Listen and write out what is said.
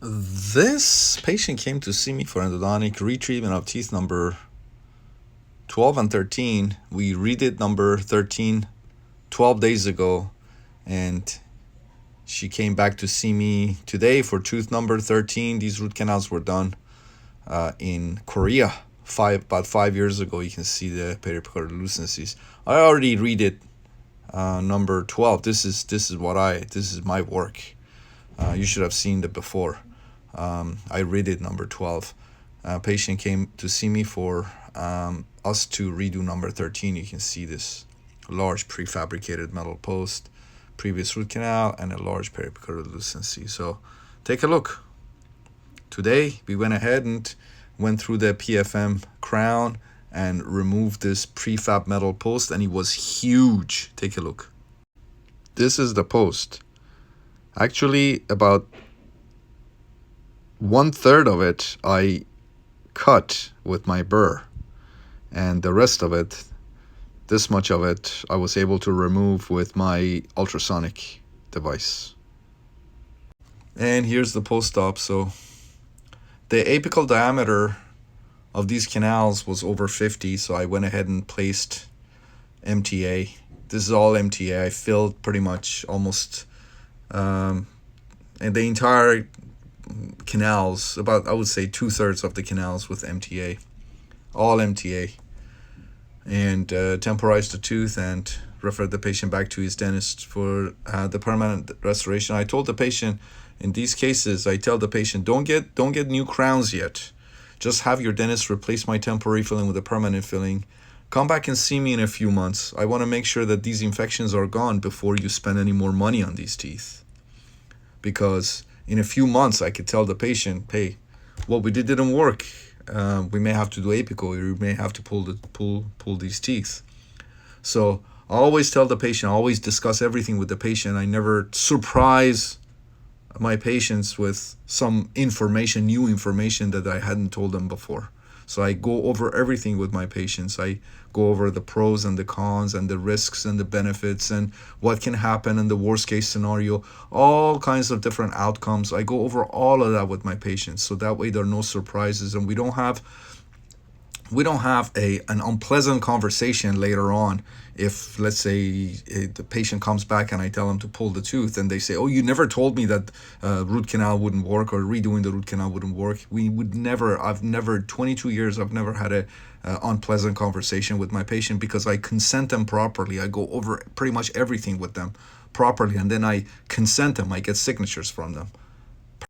This patient came to see me for endodontic retreatment of teeth number 12 and 13. We redid number 13 12 days ago, and she came back to see me today for tooth number 13. These root canals were done in Korea about 5 years ago. You can see the periapical lucencies. I already redid number 12. This is my work. You should have seen it before. I redid number 12. Patient came to see me for us to redo number 13. You can see this large prefabricated metal post, previous root canal, and a large periapical lucency. So take a look. Today we went ahead and went through the PFM crown and removed this prefab metal post, and it was huge. Take a look. This is the post. Actually, about 1/3 of it I cut with my burr, and the rest of it, this much of it, I was able to remove with my ultrasonic device. And here's the post-op. So the apical diameter of these canals was over 50, so I went ahead and placed MTA. This is all MTA. I filled pretty much almost and the entire canals, about, I would say, 2/3 of the canals with MTA, all MTA, and temporized the tooth and referred the patient back to his dentist for the permanent restoration. I told the patient, in these cases, I tell the patient, don't get new crowns yet. Just have your dentist replace my temporary filling with a permanent filling. Come back and see me in a few months. I want to make sure that these infections are gone before you spend any more money on these teeth. Because in a few months, I could tell the patient, hey, what we did didn't work. We may have to do apical, or we may have to pull these teeth. So I always tell the patient, I always discuss everything with the patient. I never surprise my patients with some information, new information that I hadn't told them before. So I go over everything with my patients. I go over the pros and the cons and the risks and the benefits and what can happen in the worst case scenario, all kinds of different outcomes. I go over all of that with my patients, so that way there are no surprises, and we don't have an unpleasant conversation later on. If, let's say, the patient comes back and I tell them to pull the tooth, and they say, oh, you never told me that root canal wouldn't work, or redoing the root canal wouldn't work. I've never, 22 years, I've never had a unpleasant conversation with my patient, because I consent them properly. I go over pretty much everything with them properly, and then I consent them. I get signatures from them.